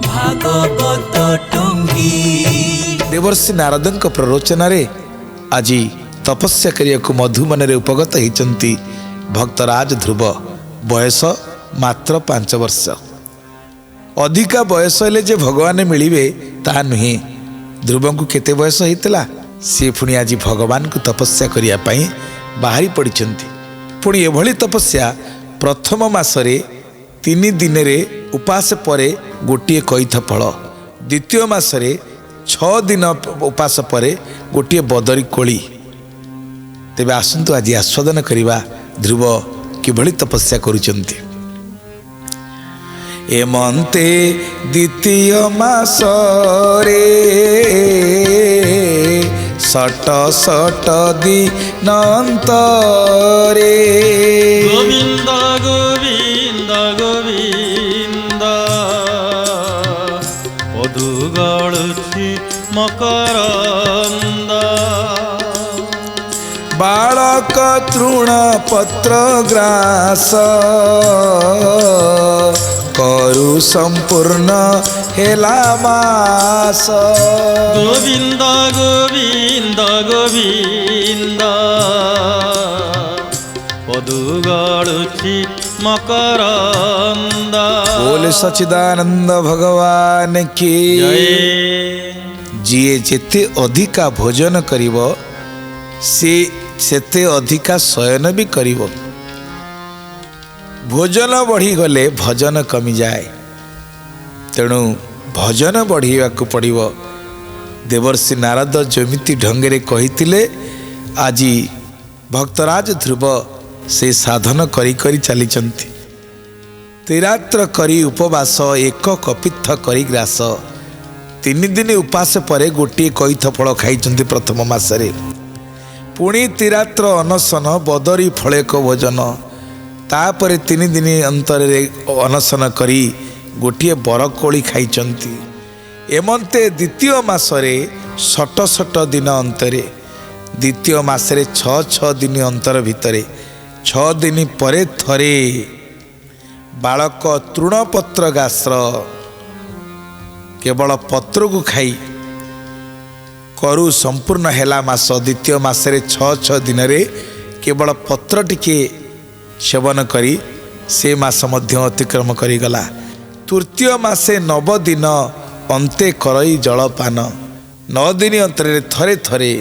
भागवत टुंगी देवर्षि नारद प्ररोचन आज तपस्या करिया मधुबन उपगत होती भक्तराज ध्रुव। बयस मात्र 5 वर्ष। अधिका बयस हेले जे भगवान मिलिबे ता नुहे। ध्रुव को केते बयस होइतला सी पुणी आज भगवान को तपस्या करिया पई बाहरी पड़िछंती। पुणी एभली तपस्या प्रथम मासरे 3 दिन रे उपास परे गोटे कईथ फल, द्वितीय मासरे 6 दिन उपास परे गोटे बदरी कोली। तेबे आसंतु आज आस्वादन करिबा ध्रुव किभली तपस्या करुचंती। एमंते द्वितीय मासरे सट सट दिनांतरे गोविंद गोविंद गोविंद पदुगळुछि मकरंद बालक तृण पत्र ग्रास करु संपूर्ण हेला मास। गोविंद गोविंद गोविंद पदुगळुछि मकरंद। बोले सच्चिदानंद भगवान की जय। जिए जेते अधिका भोजन करिवो से सेते अधिका शयन भी करिवो। भोजन बढ़ी गले भजन कमी जाए, तेणु भजन बढ़िया को पड़िवो। देवर्षि नारद जमिति ढंगरे कहिथिले आज भक्तराज ध्रुव से साधन करी करी चलीचंती। तिरात्र करी उपवास एक कपित्थ करी ग्रास 3 दिन उपास परे गोटे कईथ फल खाइचंती प्रथम मासरे। पुणी तिरात्र अनशन बदरी फलेक भोजन तापरे 3 दिन अंतर अनशन करी गोटे बरकोली खाइचंती। एमंते द्वितीय मासरे सट सट दिन अंतरे द्वितीय मासरे 6 दिन अंतर भितरे 6 दिन परे थरे बालक तृणपत्र गास्र केवल पत्र को खाई करु संपूर्ण हेला मास। द्वितीय मासरे 6 दिन रे केवल पत्र टिके सेवन करी से मास मध्य अतिक्रम करी गला। तृतीय मासे 9 दिन अंते करई जलपान 9 दिन अंतरे थरे थरे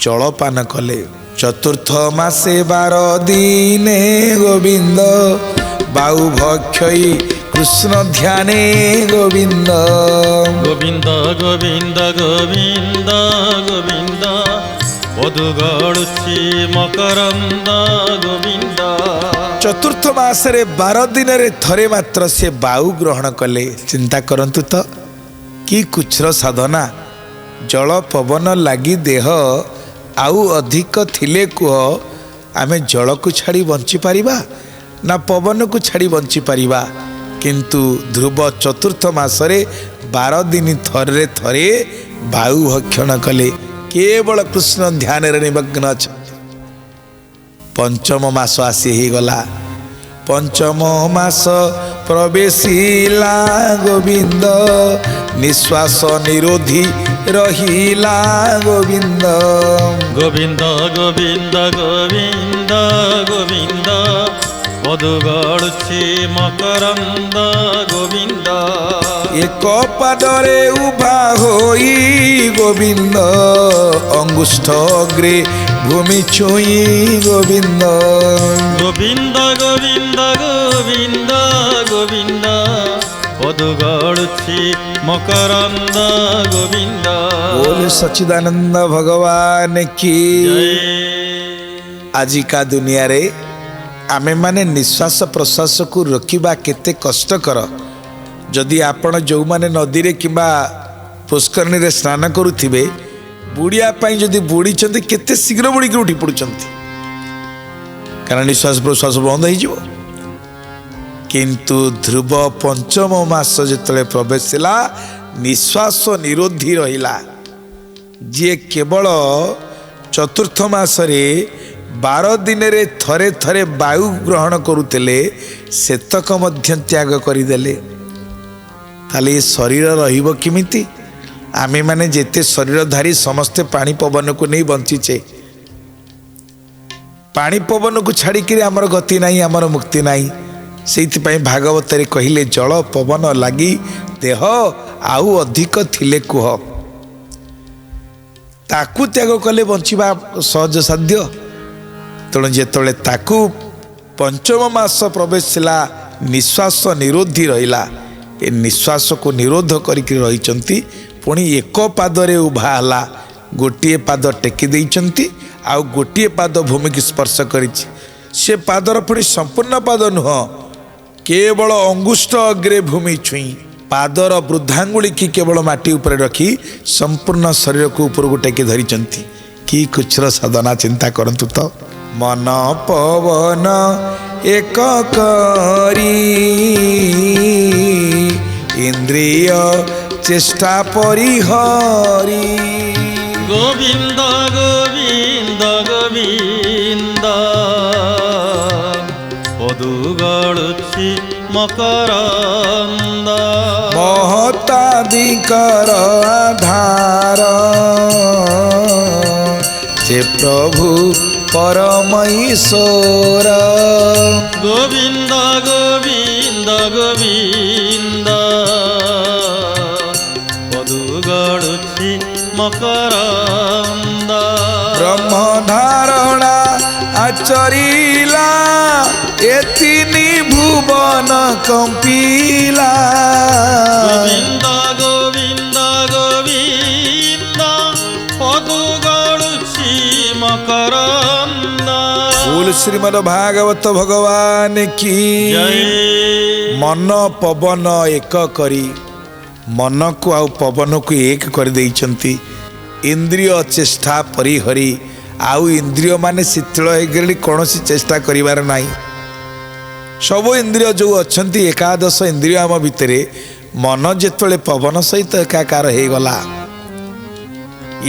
जलपान कले। चतुर्थ मासे 12 दिने गोविंद बाहु भक्षई कृष्ण ध्याने गोविंद। गोविंद गोविंद गोविंद गोविंद पदुगळुछि मकरंद गोविंद। चतुर्थ मासरे 12 दिन रे थरे मात्र से बाहु ग्रहण कले। चिंता करंतु तो कि कुछर साधना। जल पवन लगी देह आउ अधिक थिले कुह आमे जल को छाड़ी बंची पारिबा ना पवन को छाड़ी बंची पारिबा। किंतु ध्रुव चतुर्थ मासरे 12 दिन थरे थरे बाहु भक्षण कले, केवल कृष्ण ध्यान निमग्न अच्छा। पंचम मास आसी ही गला। पंचम मास प्रवेशिला गोविंद निश्वास निरोधी रहिला गोविंद। गोविंद गोविंद गोविंद गोविंद पदुगळुछि मकरंद गोविंद। एक पादरे उभा होई गोविंद अंगुष्ठ अग्रे भूमि छुई गोविंद। गोविंद गोविंद गोविंद गोविंद पदुगळुछि मकरंद गोविंद। बोले सच्चिदानंद भगवान की जय। आज का दुनिया रे आमे माने निश्वास प्रश्वास को रखिबा केते कष्टकर। जदि आपण जो माने नदी रे किबा पुष्करणी रे स्नान करुथिबे बुड़िया पाई जदि बुड़ी चंती केते शीघ्र बुड़ी के उठी पड़ुचंती, कारण निश्वास प्रश्वास बंद हो जिवो। किंतु ध्रुव पंचम मास जितले प्रवेश हिला निश्वास निरोधी रहिला। जे केवल चतुर्थ मासरे 12 ଦିନରେ ଥରେ ଥରେ ବାୟୁ ଗ୍ରହଣ କରୁଥିଲେ ସେତକ ମଧ୍ୟ ତ୍ୟାଗ କରିଦେଲେ। ତାହେଲେ ଏ ଶରୀର ରହିବ କେମିତି? ଆମେମାନେ ଯେତେ ଶରୀରଧାରୀ ସମସ୍ତେ ପାଣି ପବନକୁ ନେଇ ବଞ୍ଚିଛେ। ପାଣି ପବନକୁ ଛାଡ଼ିକିରି ଆମର ଗତି ନାହିଁ, ଆମର ମୁକ୍ତି ନାହିଁ। ସେଇଥିପାଇଁ ଭାଗବତରେ କହିଲେ ଜଳ ପବନ ଲାଗି ଦେହ ଆଉ ଅଧିକ ଥିଲେ କୁହ। ତାକୁ ତ୍ୟାଗ କଲେ ବଞ୍ଚିବା ସହଜ ସାଧ୍ୟ। ତେଣୁ ଯେତେବେଳେ ତାକୁ ପଞ୍ଚମ ମାସ ପ୍ରବେଶ ହେଲା, ନିଶ୍ୱାସ ନିରୋଧୀ ରହିଲା। ଏ ନିଶ୍ୱାସକୁ ନିରୋଧ କରିକି ରହିଛନ୍ତି। ପୁଣି ଏକ ପାଦରେ ଉଭା ହେଲା, ଗୋଟିଏ ପାଦ ଟେକି ଦେଇଛନ୍ତି, ଆଉ ଗୋଟିଏ ପାଦ ଭୂମିକି ସ୍ପର୍ଶ କରିଛି। ସେ ପାଦର ପୁଣି ସମ୍ପୂର୍ଣ୍ଣ ପାଦ ନୁହଁ, କେବଳ ଅଙ୍ଗୁଷ୍ଠ ଅଗ୍ରେ ଭୂମି ଛୁଇଁ ପାଦର ବୃଦ୍ଧାଙ୍ଗୁଳିକି କେବଳ ମାଟି ଉପରେ ରଖି ସମ୍ପୂର୍ଣ୍ଣ ଶରୀରକୁ ଉପରକୁ ଟେକି ଧରିଛନ୍ତି। କି କୁଚ୍ଛ୍ର ସାଧନା ଚିନ୍ତା କରନ୍ତୁ ତ। ମନ ପବନ ଏକ କରି ଇନ୍ଦ୍ରିୟ ଚେଷ୍ଟା ପରିହରି। ଗୋବିନ୍ଦ ଗୋବିନ୍ଦ ଗୋବିନ୍ଦ ପଦୁ ଗଳୁଛି ମକରନ୍ଦ। ମହତାଦିକର ଆଧାର ଯେ ପ୍ରଭୁ ପରମ ଈଶ୍ୱର। ଗୋବିନ୍ଦ ଗୋବିନ୍ଦ ଗୋବିନ୍ଦ ପଦୁ ଗଳୁଛି ମକରନ୍ଦ। ବ୍ରହ୍ମ ଧାରଣା ଆଚରିଲା ଏ ତିନି ଭୁବନ କମ୍ପିଲା। ଗୋବିନ୍ଦ ଗୋବିନ୍ଦ ଗୋବିନ୍ଦ ପଦୁ ଗଳୁଛି ମକରନ୍ଦ। ବୋଲ ଶ୍ରୀମଦ ଭାଗବତ ଭଗବାନ କି ଜୟ। ମନ ପବନ ଏକ କରି, ମନକୁ ଆଉ ପବନକୁ ଏକ କରିଦେଇଛନ୍ତି। ଇନ୍ଦ୍ରିୟ ଚେଷ୍ଟା ପରିହରି, ଆଉ ଇନ୍ଦ୍ରିୟ ମାନେ ଶିଥିଳ ହେଇଗଲେ କୌଣସି ଚେଷ୍ଟା କରିବାର ନାହିଁ। ସବୁ ଇନ୍ଦ୍ରିୟ ଯେଉଁ ଅଛନ୍ତି, ଏକାଦଶ ଇନ୍ଦ୍ରିୟ ଆମ ଭିତରେ, ମନ ଯେତେବେଳେ ପବନ ସହିତ ଏକାକାର ହେଇଗଲା,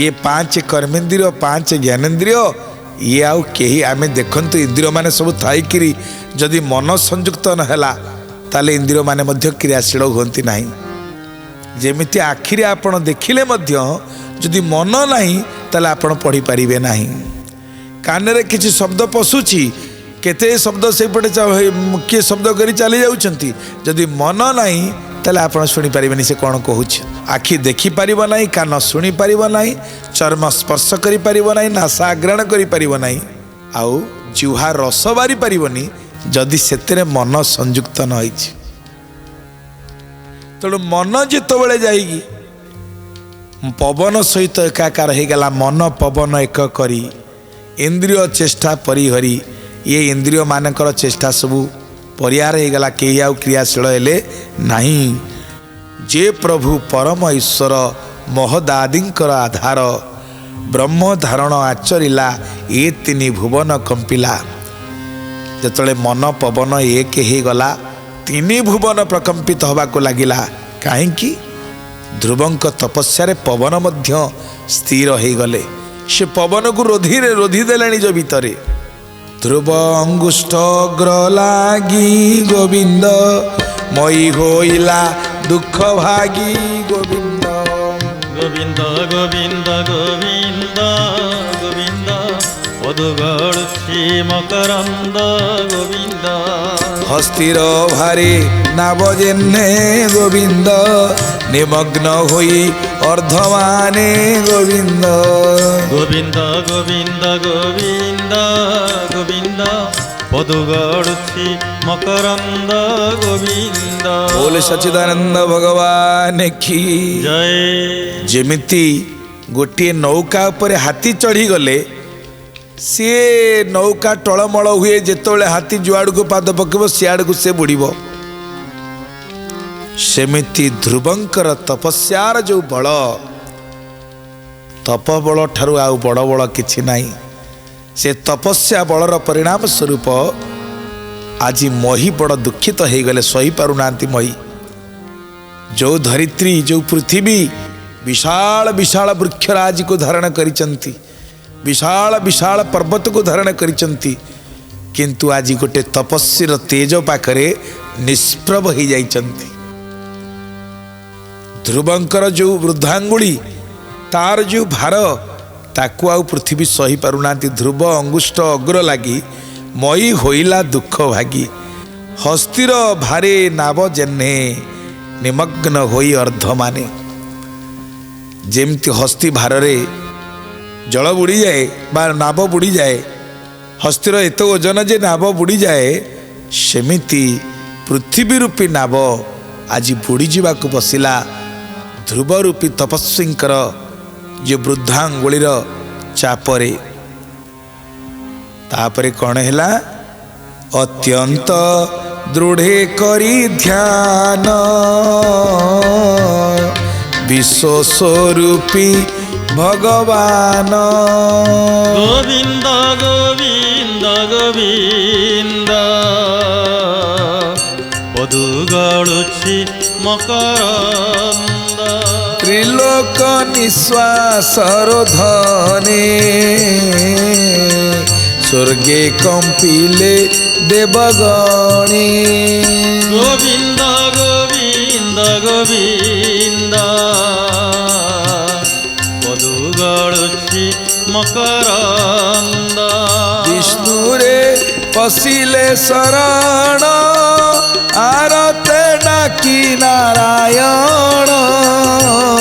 ଇଏ 5 କର୍ମେନ୍ଦ୍ରିୟ 5 ଜ୍ଞାନେନ୍ଦ୍ରିୟ, ଇଏ ଆଉ କେହି ଆମେ ଦେଖନ୍ତୁ ଇନ୍ଦ୍ରିୟ ମାନେ ସବୁ ଥାଇକିରି ଯଦି ମନ ସଂଯୁକ୍ତ ନ ହେଲା ତାହେଲେ ଇନ୍ଦ୍ରିୟ ମାନେ ମଧ୍ୟ କ୍ରିୟାଶୀଳ ହୁଅନ୍ତି ନାହିଁ। ଯେମିତି ଆଖିରେ ଆପଣ ଦେଖିଲେ ମଧ୍ୟ ଯଦି ମନ ନାହିଁ ତାହେଲେ ଆପଣ ପଢ଼ିପାରିବେ ନାହିଁ। କାନରେ କିଛି ଶବ୍ଦ ପଶୁଛି, କେତେ ଶବ୍ଦ ସେଇପଟେ କିଏ ଶବ୍ଦ କରି ଚାଲି ଯାଉଛନ୍ତି, ଯଦି ମନ ନାହିଁ ତାହେଲେ ଆପଣ ଶୁଣିପାରିବେନି ସେ କ'ଣ କହୁଛି। ଆଖି ଦେଖିପାରିବ ନାହିଁ, କାନ ଶୁଣିପାରିବ ନାହିଁ, ଚର୍ମ ସ୍ପର୍ଶ କରିପାରିବ ନାହିଁ, ନାସା ଆଗ୍ରାଣ କରିପାରିବ ନାହିଁ, ଆଉ ଜିହ୍ୱା ରସ ବାରି ପାରିବନି ଯଦି ସେଥିରେ ମନ ସଂଯୁକ୍ତ ନ ହେଇଛି। ତେଣୁ ମନ ଯେତେବେଳେ ଯାଇକି ପବନ ସହିତ ଏକାକାର ହେଇଗଲା, ମନ ପବନ ଏକ କରି ଇନ୍ଦ୍ରିୟ ଚେଷ୍ଟା ପରିହରି, ଇଏ ଇନ୍ଦ୍ରିୟ ମାନଙ୍କର ଚେଷ୍ଟା ସବୁ ପରିହାର ହେଇଗଲା, କେହି ଆଉ କ୍ରିୟାଶୀଳ ହେଲେ ନାହିଁ। ଯେ ପ୍ରଭୁ ପରମ ଈଶ୍ୱର ମହଦାଦିଙ୍କର ଆଧାର, ବ୍ରହ୍ମ ଧାରଣ ଆଚରିଲା ଏ ତିନି ଭୁବନ କମ୍ପିଲା। ଯେତେବେଳେ ମନ ପବନ ଏକ ହେଇଗଲା, 3 ଭୁବନ ପ୍ରକମ୍ପିତ ହେବାକୁ ଲାଗିଲା। କାହିଁକି? ଧ୍ରୁବଙ୍କ ତପସ୍ୟାରେ ପବନ ମଧ୍ୟ ସ୍ଥିର ହେଇଗଲେ। ସେ ପବନକୁ ରୋଧି ଦେଲେ ନିଜ ଭିତରେ। ଧ୍ରୁବ ଅଙ୍ଗୁଷ୍ଠ ଅଗ୍ର ଲାଗି ଗୋବିନ୍ଦ ମଇ ହୋଇଲା ଦୁଃଖ ଭାଗି ଗୋବିନ୍ଦ। ଗୋବିନ୍ଦ ଗୋବିନ୍ଦ ଗୋବିନ୍ଦ ଗୋବିନ୍ଦ ପଦୁ ଗଳୁଛି ମକରନ୍ଦ। ଗୋବିନ୍ଦ ହସ୍ତିର ଭାରେ ନାବ ଜେହ୍ନେ ଗୋବିନ୍ଦ ନିମଗ୍ନ ହୋଇ ଅର୍ଦ୍ଧମାନେ ଗୋବିନ୍ଦ। ଗୋବିନ୍ଦ ଗୋବିନ୍ଦ ଗୋବିନ୍ଦ ଗୋବିନ୍ଦ ପଦୁ ଗଳୁଛି ମକରନ୍ଦ। ଗୋବିନ୍ଦ ବୋଲ ସଚ୍ଚିଦାନନ୍ଦ ଭଗବାନ କି ଜୟ। ଯେମିତି ଗୋଟିଏ ନୌକା ଉପରେ ହାତୀ ଚଢ଼ିଗଲେ ସିଏ ନୌକା ଟଳମଳ ହୁଏ, ଯେତେବେଳେ ହାତୀ ଯୁଆଡ଼କୁ ପାଦ ପକାଇବ ସିଆଡ଼କୁ ସେ ବୁଡ଼ିବ। ସେମିତି ଧ୍ରୁବଙ୍କର ତପସ୍ୟାର ଯେଉଁ ବଳ, ତପବଳ ଠାରୁ ଆଉ ବଡ଼ ବଳ କିଛି ନାହିଁ। ସେ ତପସ୍ୟା ବଳର ପରିଣାମ ସ୍ୱରୂପ ଆଜି ମହି ବଡ଼ ଦୁଃଖିତ ହେଇଗଲେ, ସହିପାରୁନାହାନ୍ତି ମହି। ଯେଉଁ ଧରିତ୍ରୀ, ଯେଉଁ ପୃଥିବୀ ବିଶାଳ ବିଶାଳ ବୃକ୍ଷରାଜିକୁ ଧାରଣ କରିଛନ୍ତି, विशाल विशाल पर्वत को धारण करिसंती किंतु आज गोटे तपस्वीर तेज पाखरे निष्प्रभ हो जाइछंती। ध्रुवंकर जो वृद्धांगुली तार जो भार ताकू आउ पृथ्वी सही पारुना। ध्रुव अंगुष्ठ अग्र लगी मई होइला दुख भागी हस्तिर भारे नाव जेन्हे निमग्न होई अर्ध माने। जेमती हस्ती भाररे जल बुड़ी जाए बा नाव बुड़ी जाए हस्तिर एत ओजन जे नाव बुड़ी जाए सेमिति पृथ्वी रूपी नाव आज बुड़ी जावाक बसिला ध्रुव रूपी तपस्वींकर जो वृद्धांगुलीर चापरे। तापरे कौन हैला अत्यंत दृढ़े करी ध्यान विश्वस्वरूपी भगवान। गोविंद गोविंद गोविंद पदु गळुछि मकरंद। त्रिलोक निश्वासर धने स्वर्गे कंपिले देवगणे। गोविंद गोविंद गोविंद पदु गळुछि मकरंद। विष्णुरे पशिले शरण आरते डाकी नारायण।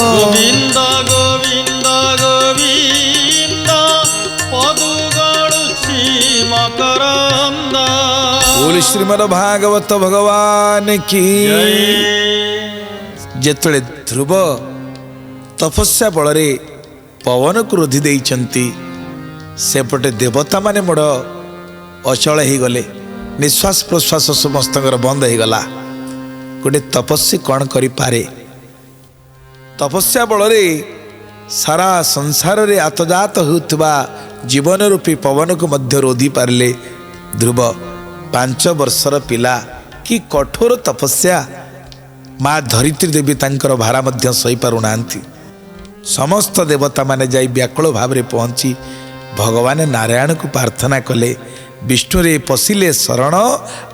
गोविंद गोविंद गोविंद पदु गळुछि मकरंद। बोल श्रीमद् भागवत भगवान की जेतळे ध्रुव तपस्या बलरे पवन को रोधि देइचंती सेपटे देवता माने बड़ अचल हो गले। निश्वास प्रश्वास समस्त बंद हो गला। गोटे तपस्वी कौन करि पारे? तपस्या बलरे सारा संसार रे आतजात होउतबा जीवन रूपी पवन को मध्य रोधी पारले ध्रुव। 5 वर्षर पिला कि कठोर तपस्या। माँ धरित्री देवी तांकर भारा मध्य सही पारुनांती। समस्त देवता माने जाई व्याकुल भाव रे पहुंची भगवान नारायण को प्रार्थना कले। विष्णुरे पशिले शरण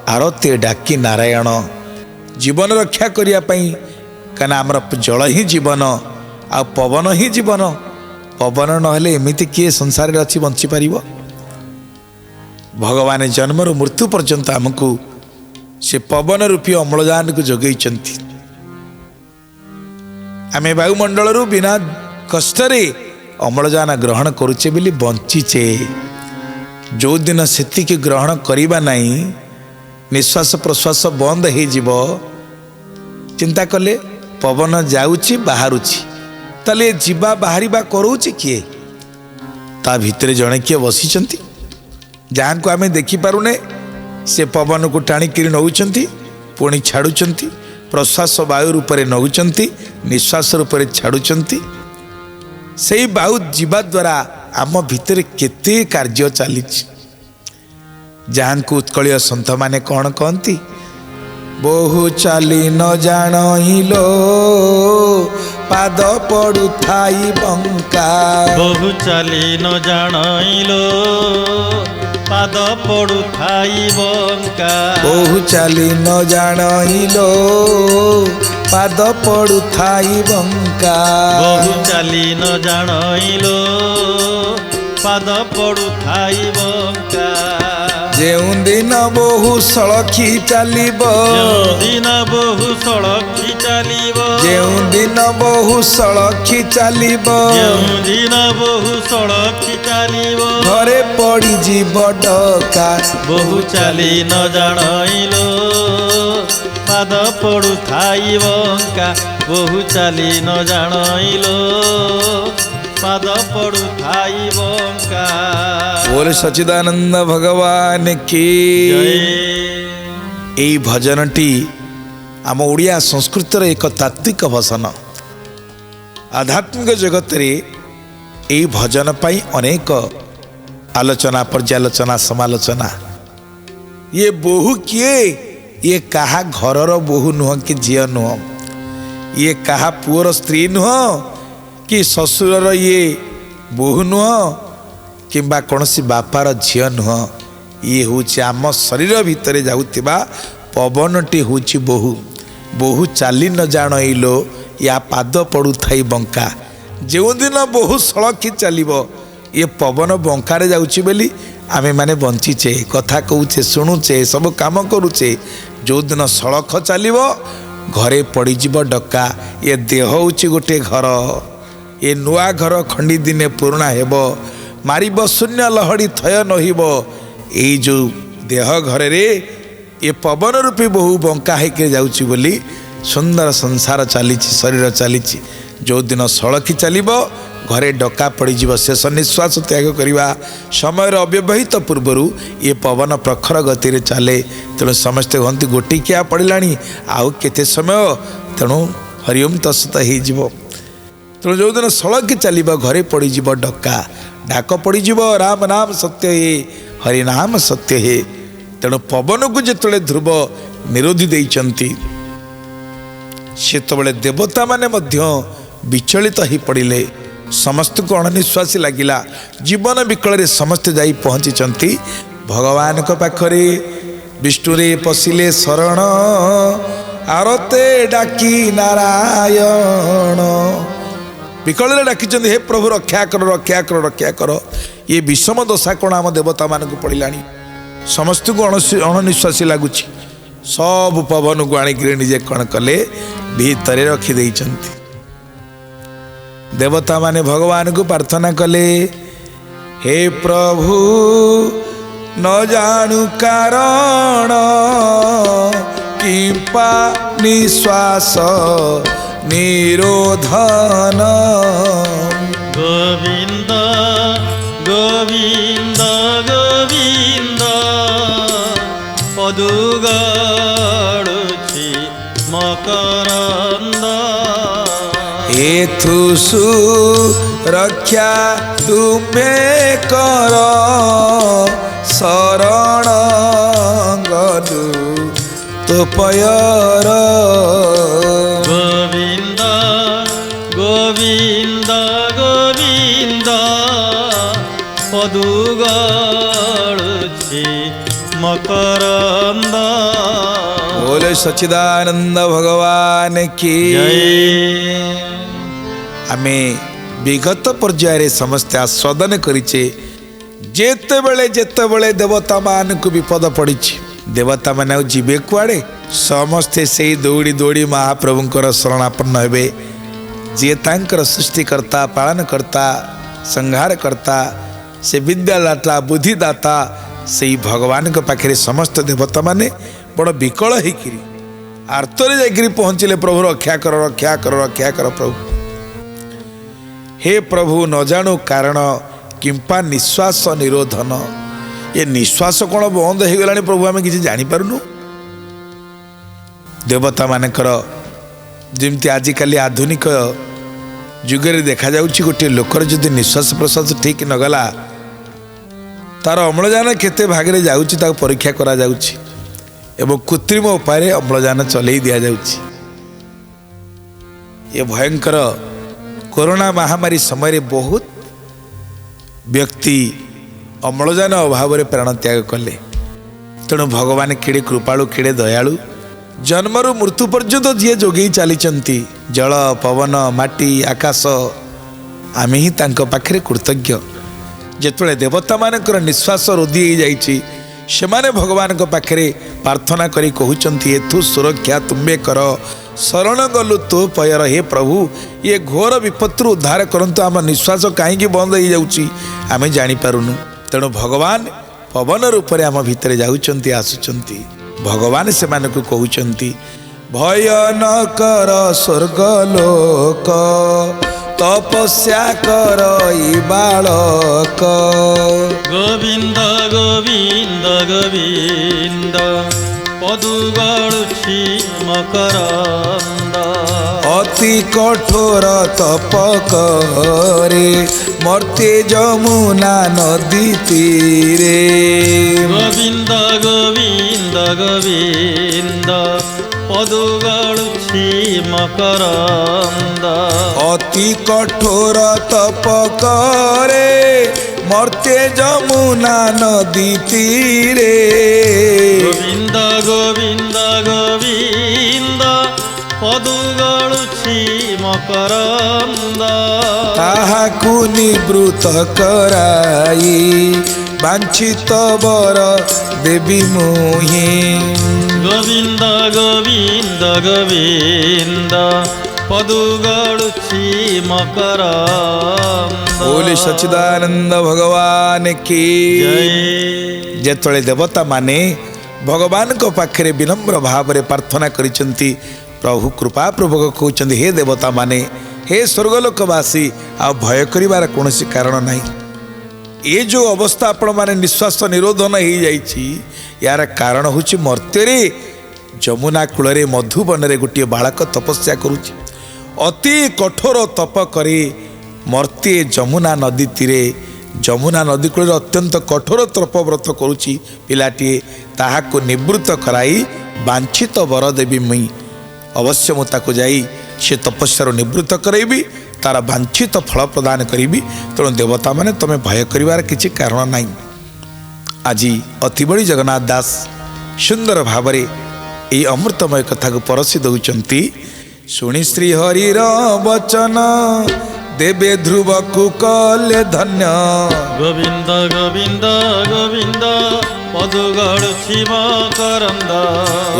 आरते डाकी नारायण। जीवन रक्षा करिया पई काना हमर जल ही जीवन आ पवन ही जीवन। पवन नहले एमिति किए संसार रे अछि बंची पारिबो? भगवान जन्म रु मृत्यु पर्यंत हमको से पवन रूपी अम्लजान को जोगैचंती। आमे वायुमंडल रु बिना कष्टरे अम्लजान ग्रहण करुचे बोली बंचीचे। जो दिन सेतिकी ग्रहण करिबा नहीं निश्वास प्रश्वास बंद हो जीव चिंता कले पवन जाउची बाहरुची तले जीवा बाहरिबा करूची किए? ता भितरे जणे किए बसिचंती जहाँ को आमे देखि पारुने से पवन को टाणिकी नौचंती पुणी छाड़ुचंती। प्रश्वास वायु रूपरे नौचंती निश्वास रूपरे छाड़ुचंती। से वायु जीवा द्वारा आम भितर केते कार्य चली जहाँ को उत्कलीय सन्थ माने कौन कहती बहु चाली न जानिलो पाद पड़ू थाई बंका। बहु चाली न जानिलो पाद पड़ू थाई बंका। बहु चाली न जानिलो पाद पड़ू थाई बंका। बहु चाली न जानिलो पाद पड़ू थाई बंका। जेउ दिन बहु सड़खी चलिब दिन बहु सड़खी चलिब। जेउ दिन बहु सड़खी चलिब दिन बहु सड़खी चलिब। घरे पड़ी जीव डका। बहु चाली न जानिलो पाद पड़ू थाई बंका। बहु चाली न जानिलो पाद पड़ू थाई बंका। बोल सच्चिदानंद भगवान की। এই ভজনটি आम ओडिया संस्कृतर एक तात्विक भजन। आध्यात्मिक जगत এই भजन पाई अनेक आलोचना पर्यालोचना समालोचना। ये बोहू किए? ये कहा घरर बोहू नुह कि झील नुह। ये कहा पुअर स्त्री नुह कि ससुरर ये बोहू नुह। किंबा कौनसी बापार झील नुह ये हूँ आम शरीर भितर जाऊथिबा पवनटी हूँ बोहू बोहू चाली न जाणइलो या पाद पड़ू थाई बंका जो दिन बोहू सड़की चलो ये पवन बंकार जाऊँची बोली आमे माने बंचीचे कथा कहूचे शुणुचे सब काम करुचे जो दिन सड़क चलो घरे पड़ीज डका ये देह हूँ गोटे घर ये नुआ घर खंडी दिने पुराणा हेब मारिब शून्य लहड़ी थय नहिब यही जो देह घर रे ये पवन रूपी बहु बंका होकर जाऊँगी बोली सुंदर संसार चली शरीर चली जो दिन सड़की चलो घरे डका पड़ीज शेष निश्वास त्याग करवा समय अव्यवहित पूर्वर ये पवन प्रखर गति चले तेणु समस्ते कहते गोटिकिया पड़ा आउ केते समय तेणु हरिओम तत्सत हो तेणु जो दिन सड़की चलो घरे पड़ीज डका डाक पड़ीज राम नाम सत्य हे हरिनाम सत्य हे तेणु पवन को जिते ध्रुव निरोधी देइचंती सेतबेले देवता माने मध्य विचलित हो पड़े समस्त को अणनिश्वासी लगिला जीवन विकल रे समस्ते जाई पहुँची भगवान को पाखरे विष्णुरे पशिले शरण आरते डाकी नारायण विकल रे डाकी हे प्रभु रक्षा कर रक्षा कर रक्षा कर ये विषम दशा कौन आम देवता मान को पड़ानी समस्त को अणनिश्वासी लगुच सब पवन को आणिक निजे कौन कले भीतर रखिदे देवता माने भगवान को प्रार्थना कले हे प्रभु न जानू कारण किंपा निश्वास निरोधन गोविंद गोविंद गोविंद पदु गड़ुछि मकरंद एथुसु रक्षा तुम्हें कर शरण गलु तो पयर गोविंद गोविंद गोविंद पदु गड़ुछि मकरंद बोले सच्चिदानंद भगवान की जय। आमे विगत पर्याय समस्ते आस्वादन करिचे जेतेबेले जेतेबेले देवता मान को विपद पड़ी देवता मान जीवे कुआड़े समस्ते से दौड़ी दौड़ी महाप्रभुंकर शरणापन्न हेबे जे तांकर सृष्टिकर्ता पालनकर्ता संहारकर्ता से विद्यादाता बुद्धिदाता से भगवान के पाखे समस्त देवता माने बड़ विकल होकर आर्तरे जाकि पहुँचले प्रभु रक्षा कर रक्षा कर रक्षा कर प्रभु हे प्रभु न जानू कारण किंपा निश्वास निरोधन ये निश्वास कौन बंद हो गला प्रभु आम किसी जानीपारूँ देवता मानकर जमती आजिकल आधुनिक जुगे देखा जाउछि गोटे लोकर जदि निश्वास प्रश्वास ठीक न गला तार अम्लजान केते भागरे जाउछि ताको परीक्षा करा जाउछि एवं कृत्रिम उपाय अम्लजान चलई दिया जाउछि ये भयंकर कोरोना महामारी समय बहुत व्यक्ति अम्लजान अभाव में प्राण त्याग कले तेणु भगवान किड़े कृपालु किड़े दयालु जन्मरु मृत्यु पर्यंत जी जोगे चली जल पवन माटी आकाश आम ही पाखे कृतज्ञ जिते देवता मानकर निश्वास रुद्धि हो जाइए से भगवान पाखे प्रार्थना करी कहउचंती एथु सुरक्षा तुम्हें कर शरण गलु तो पयर हे प्रभु ये घोर विपत्तु उद्धार करंतु आम निश्वास कहीं बंद हो जाउची आमे जानी पारुनु तेणु भगवान पवन रूप में आम भितर जाउचंती आसुचंती भगवान से मानक कहउचंती भय न कर स्वर्गलोक तपस्या कर बालक गोविंद गोविंद गोविंद पदु गड़ुछि मकरंद अति कठोर तप करे मर्त्य जमुना नदी तीरे गोविंद गोविंद गोविंद पदु गड़ुछि मकरंद अति कठोर तप करे मर्त्य जमुना नदी तीरे गोविंद गोविंद गोविंद पदु गळुछि मकरंद ताहाकु निवृत्त कराई वांछित वर देवी मोहि गोविंद गोविंद गोविंद पदु गळुछि मकरंद बोले सच्चिदानंद भगवान की जय जेतळे देवता माने भगवान को पाखरे विनम्र भाव रे प्रार्थना करिसंती प्रभु कृपा प्रभुक कहउचंदी हे देवता माने हे स्वर्गलोकवासी आ भय करिवार कोनोसी कारण नाही ये जो अवस्था आपण माने निश्वास निरोधन हो जाइछि यार कारण होछि मर्त्य रे जमुना कूल रे मधुबन रे गोटे बालक तपस्या करुछि अति कठोर तप करे मर्त्य जमुना नदी तीरे जमुना नदी कूल अत्यंत कठोर तपव्रत करुछि पिलाटीए ताहाको निवृत्त कराई वांछित वर देवी मुई अवश्य मु ताको जाई से तपस्यार निवृत्त करैबी तार वांछित फल प्रदान करी तेणु देवता माने तुम्हें भय करिवार किछि कारण नाही आज अति बड़ी जगन्नाथ दास सुंदर भावरे ये अमृतमय कथा को परसी दौचंती शुणी श्री हरिर वचन देवे ध्रुव को कले धन्य गोविंद गोविंद गोविंद पदु गळुछि मकरंद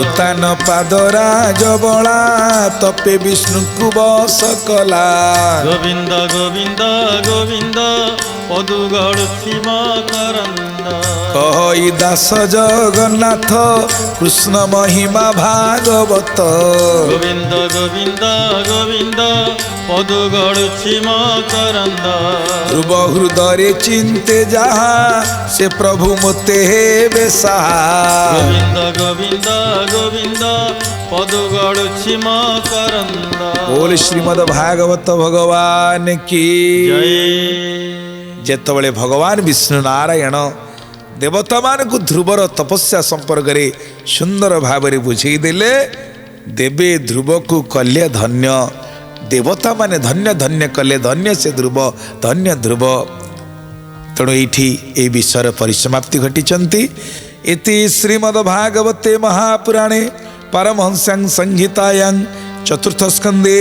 उत्तान पादराज बला तपे विष्णु को बस कला गोविंद गोविंद गोविंद पदु गळुछि मकरंद कहि दास जगन्नाथ कृष्ण महिमा भागवत गोविंद गोविंद गोविंद पदु गळुछि मकरंद ध्रुव हृदय चिंते जहा से प्रभु मोते हेबे सहा गोविंद गोविंद गोविंद पदु गळुछि मकरंद बोल श्रीमद् भागवत भगवान की जय जेतबळे भगवान विष्णु नारायण देवता मान को ध्रुवर तपस्या संपर्क रे सुंदर भाव रे बुझेई देले देवे ध्रुव को कल्य धन्य देवता माने धन्य धन्य कले धन्य से ध्रुव धन्य ध्रुव तेणु ये विषय परिसमाप्ति घटी इति श्रीमद्भागवते महापुराणे परमहंस्यां संहितायां चतुर्थ स्कंदे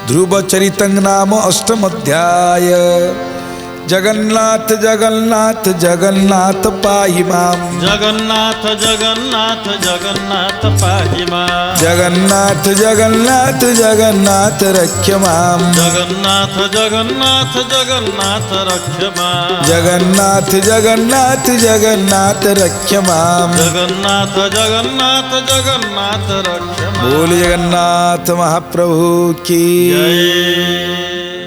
ध्रुव चरितं नाम अष्टम अध्याय जगन्नाथ जगन्नाथ जगन्नाथ पाहि मां जगन्नाथ जगन्नाथ जगन्नाथ पाहि मां जगन्नाथ जगन्नाथ जगन्नाथ रक्ष मां जगन्नाथ जगन्नाथ जगन्नाथ रक्ष मां जगन्नाथ जगन्नाथ जगन्नाथ रक्ष मां जगन्नाथ जगन्नाथ जगन्नाथ रक्ष मां बोल जगन्नाथ महाप्रभु की जय